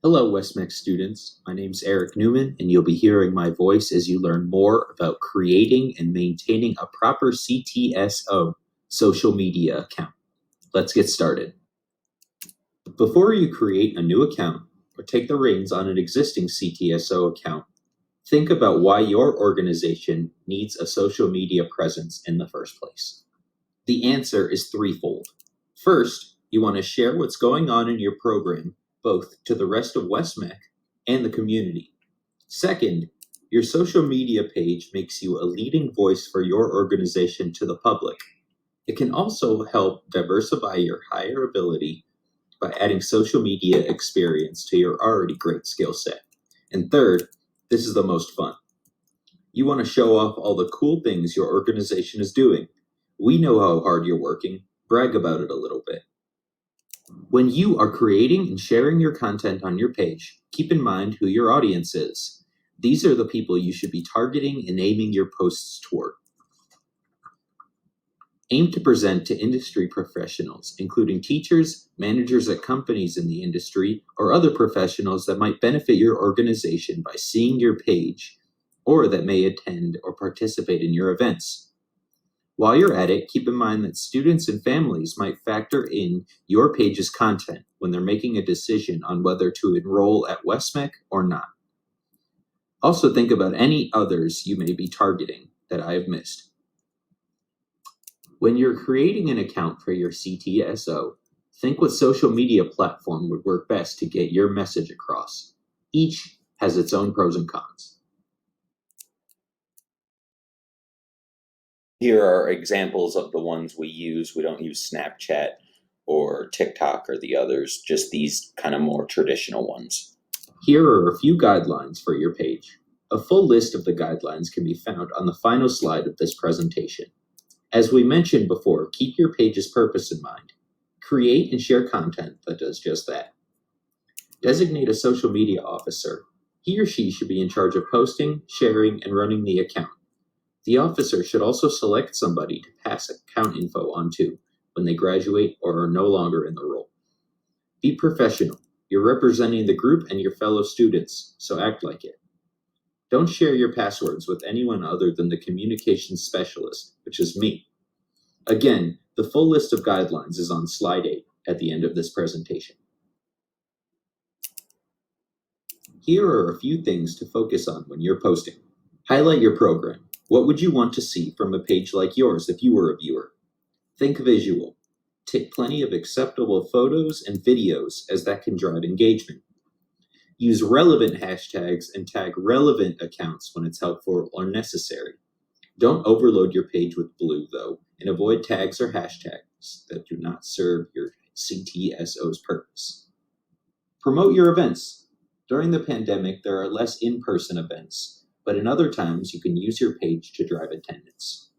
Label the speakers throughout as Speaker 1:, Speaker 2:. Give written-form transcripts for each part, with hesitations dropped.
Speaker 1: Hello, West-MEC students. My name is Eric Newman, and you'll be hearing my voice as you learn more about creating and maintaining a proper CTSO, social media account. Let's get started. Before you create a new account or take the reins on an existing CTSO account, think about why your organization needs a social media presence in the first place. The answer is threefold. First, you want to share what's going on in your program, both to the rest of West-MEC and the community. Second, your social media page makes you a leading voice for your organization to the public. It can also help diversify your hireability by adding social media experience to your already great skill set. And third, this is the most fun. You want to show off all the cool things your organization is doing. We know how hard you're working. Brag about it a little bit. When you are creating and sharing your content on your page, keep in mind who your audience is. These are the people you should be targeting and aiming your posts toward. Aim to present to industry professionals, including teachers, managers at companies in the industry, or other professionals that might benefit your organization by seeing your page, or that may attend or participate in your events. While you're at it, keep in mind that students and families might factor in your page's content when they're making a decision on whether to enroll at West-MEC or not. Also think about any others you may be targeting that I have missed. When you're creating an account for your CTSO, think what social media platform would work best to get your message across. Each has its own pros and cons.
Speaker 2: Here are examples of the ones we use. We don't use Snapchat or TikTok or the others, just these kind of more traditional ones.
Speaker 1: Here are a few guidelines for your page. A full list of the guidelines can be found on the final slide of this presentation. As we mentioned before, keep your page's purpose in mind. Create and share content that does just that. Designate a social media officer. He or she should be in charge of posting, sharing, and running the account. The officer should also select somebody to pass account info on to when they graduate or are no longer in the role. Be professional. You're representing the group and your fellow students, so act like it. Don't share your passwords with anyone other than the communications specialist, which is me. Again, the full list of guidelines is on slide 8 at the end of this presentation. Here are a few things to focus on when you're posting. Highlight your program. What would you want to see from a page like yours if you were a viewer? Think visual. Take plenty of acceptable photos and videos, as that can drive engagement. Use relevant hashtags and tag relevant accounts when it's helpful or necessary. Don't overload your page with blue, though, and avoid tags or hashtags that do not serve your CTSO's purpose. Promote your events. During the pandemic, there are less in-person events, but in other times, you can use your page to drive attendance.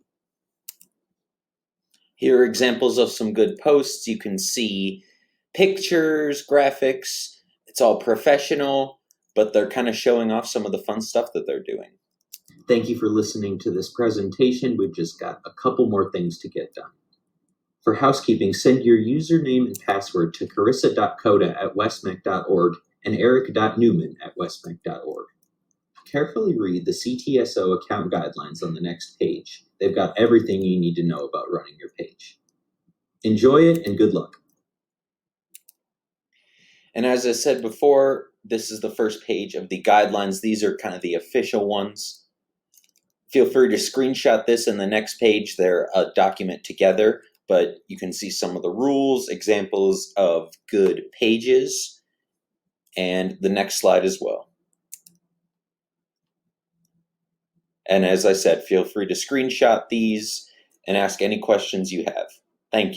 Speaker 2: Here are examples of some good posts. You can see pictures, graphics. It's all professional, but they're kind of showing off some of the fun stuff that they're doing.
Speaker 1: Thank you for listening to this presentation. We've just got a couple more things to get done. For housekeeping, send your username and password to carissa.coda@westmec.org and eric.newman@westmec.org. Carefully read the CTSO account guidelines on the next page. They've got everything you need to know about running your page. Enjoy it and good luck.
Speaker 2: And as I said before, this is the first page of the guidelines. These are kind of the official ones. Feel free to screenshot this, and the next page they're a document together, but you can see some of the rules, examples of good pages, and the next slide as well. And as I said, feel free to screenshot these and ask any questions you have.